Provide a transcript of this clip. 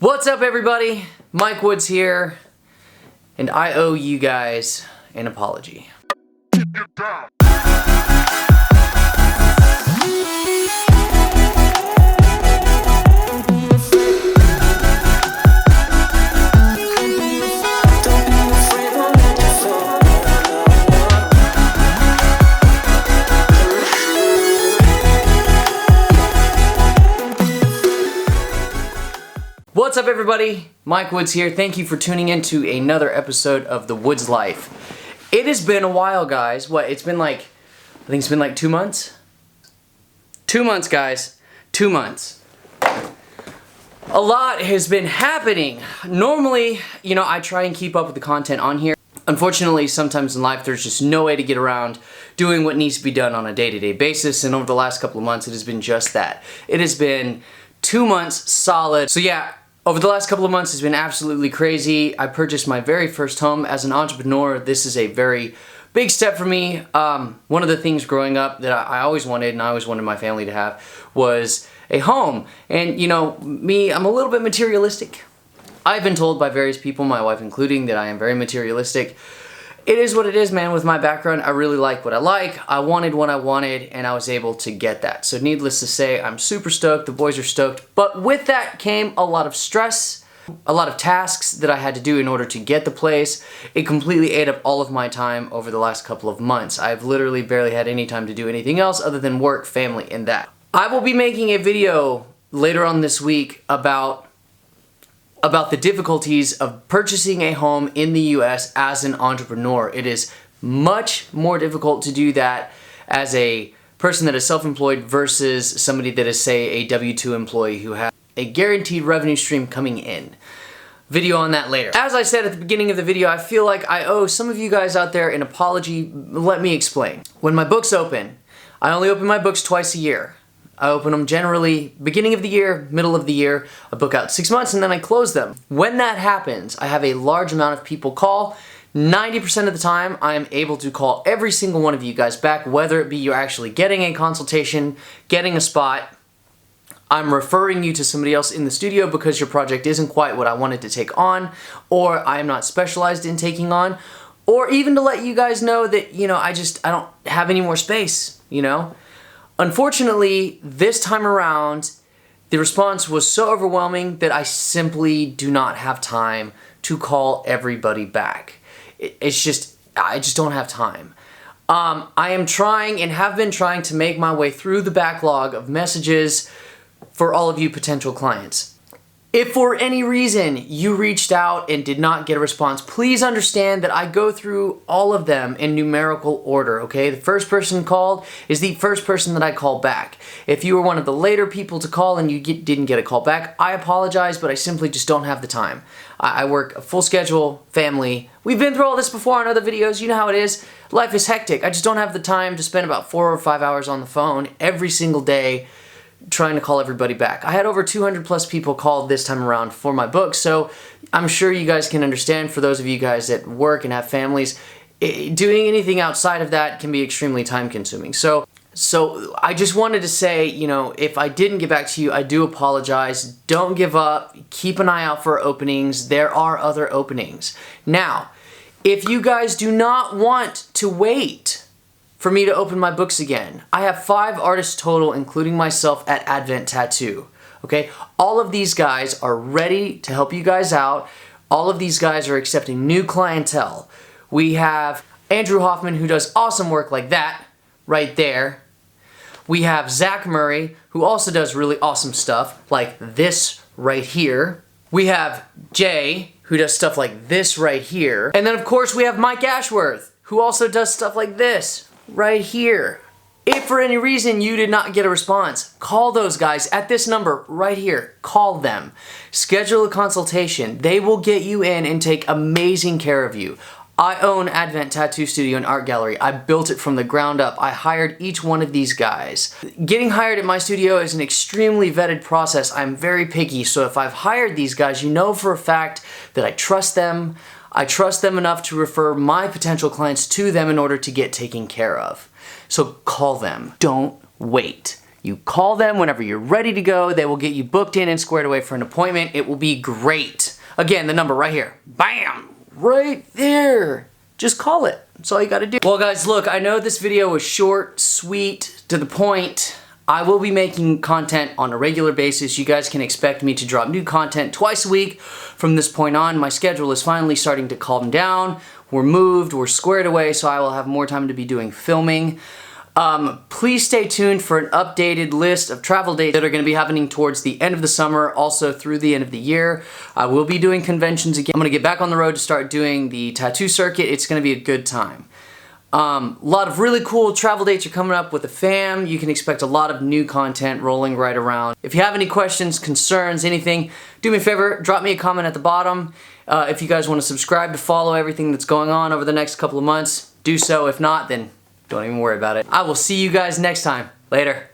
What's up, everybody? Mike Woods here, and I owe you guys an apology. What's up, everybody? Mike Woods here. Thank you for tuning in to another episode of The Woods Life. It has been a while, guys. It's been like, I think it's been like 2 months? 2 months, guys. 2 months. A lot has been happening. Normally, I try and keep up with the content on here. Unfortunately, sometimes in life, there's just no way to get around doing what needs to be done on a day-to-day basis, and over the last couple of months, it has been just that. It has been 2 months solid. So yeah, over the last couple of months, it's been absolutely crazy. I purchased my very first home as an entrepreneur. This is a very big step for me. One of the things growing up that I always wanted, and I always wanted my family to have, was a home. And me, I'm a little bit materialistic. I've been told by various people, my wife including, that I am very materialistic. It is what it is, man. With my background, I really like what I like. I wanted what I wanted, and I was able to get that. So needless to say, I'm super stoked. The boys are stoked. But with that came a lot of stress, a lot of tasks that I had to do in order to get the place. It completely ate up all of my time over the last couple of months. I've literally barely had any time to do anything else other than work, family, and that. I will be making a video later on this week about the difficulties of purchasing a home in the US as an entrepreneur. It is much more difficult to do that as a person that is self-employed versus somebody that is, say, a W-2 employee who has a guaranteed revenue stream coming in. Video on that later. As I said at the beginning of the video, I feel like I owe some of you guys out there an apology. Let me explain. When my books open, I only open my books twice a year. I open them generally beginning of the year, middle of the year. I book out 6 months and then I close them. When that happens, I have a large amount of people call. 90% of the time, I am able to call every single one of you guys back, whether it be you're actually getting a consultation, getting a spot, I'm referring you to somebody else in the studio because your project isn't quite what I wanted to take on, or I am not specialized in taking on, or even to let you guys know that, I don't have any more space, Unfortunately, this time around, the response was so overwhelming that I simply do not have time to call everybody back. I just don't have time. I am trying and have been trying to make my way through the backlog of messages for all of you potential clients. If for any reason you reached out and did not get a response, please understand that I go through all of them in numerical order, okay? The first person called is the first person that I call back. If you were one of the later people to call and you didn't get a call back, I apologize, but I simply just don't have the time. I work a full schedule, family. We've been through all this before on other videos. You know how it is. Life is hectic. I just don't have the time to spend about 4 or 5 hours on the phone every single day trying to call everybody back. I had over 200 plus people called this time around for my book, so I'm sure you guys can understand, for those of you guys that work and have families, doing anything outside of that can be extremely time consuming. So I just wanted to say, if I didn't get back to you, I do apologize. Don't give up. Keep an eye out for openings. There are other openings. Now, if you guys do not want to wait for me to open my books again, I have 5 artists total, including myself, at Advent Tattoo. Okay? All of these guys are ready to help you guys out. All of these guys are accepting new clientele. We have Andrew Hoffman, who does awesome work like that, right there. We have Zack Murray, who also does really awesome stuff, like this right here. We have Jay, who does stuff like this right here. And then, of course, we have Mike Ashworth, who also does stuff like this right here. If for any reason you did not get a response, call those guys at this number right here. Call them. Schedule a consultation. They will get you in and take amazing care of you. I own Advent Tattoo Studio and Art Gallery. I built it from the ground up. I hired each one of these guys. Getting hired at my studio is an extremely vetted process. I'm very picky, so if I've hired these guys, you know for a fact that I trust them. I trust them enough to refer my potential clients to them in order to get taken care of. So call them. Don't wait. You call them whenever you're ready to go. They will get you booked in and squared away for an appointment. It will be great. Again, the number right here. Bam! Right there. Just call it. That's all you gotta do. Well guys, look, I know this video was short, sweet, to the point. I will be making content on a regular basis. You guys can expect me to drop new content twice a week from this point on. My schedule is finally starting to calm down. We're moved, we're squared away, so I will have more time to be doing filming. Please stay tuned for an updated list of travel dates that are going to be happening towards the end of the summer, also through the end of the year. I will be doing conventions again. I'm going to get back on the road to start doing the tattoo circuit. It's going to be a good time. A lot of really cool travel dates are coming up with the fam. You can expect a lot of new content rolling right around. If you have any questions, concerns, anything, do me a favor, drop me a comment at the bottom. If you guys want to subscribe to follow everything that's going on over the next couple of months, do so. If not, then don't even worry about it. I will see you guys next time. Later.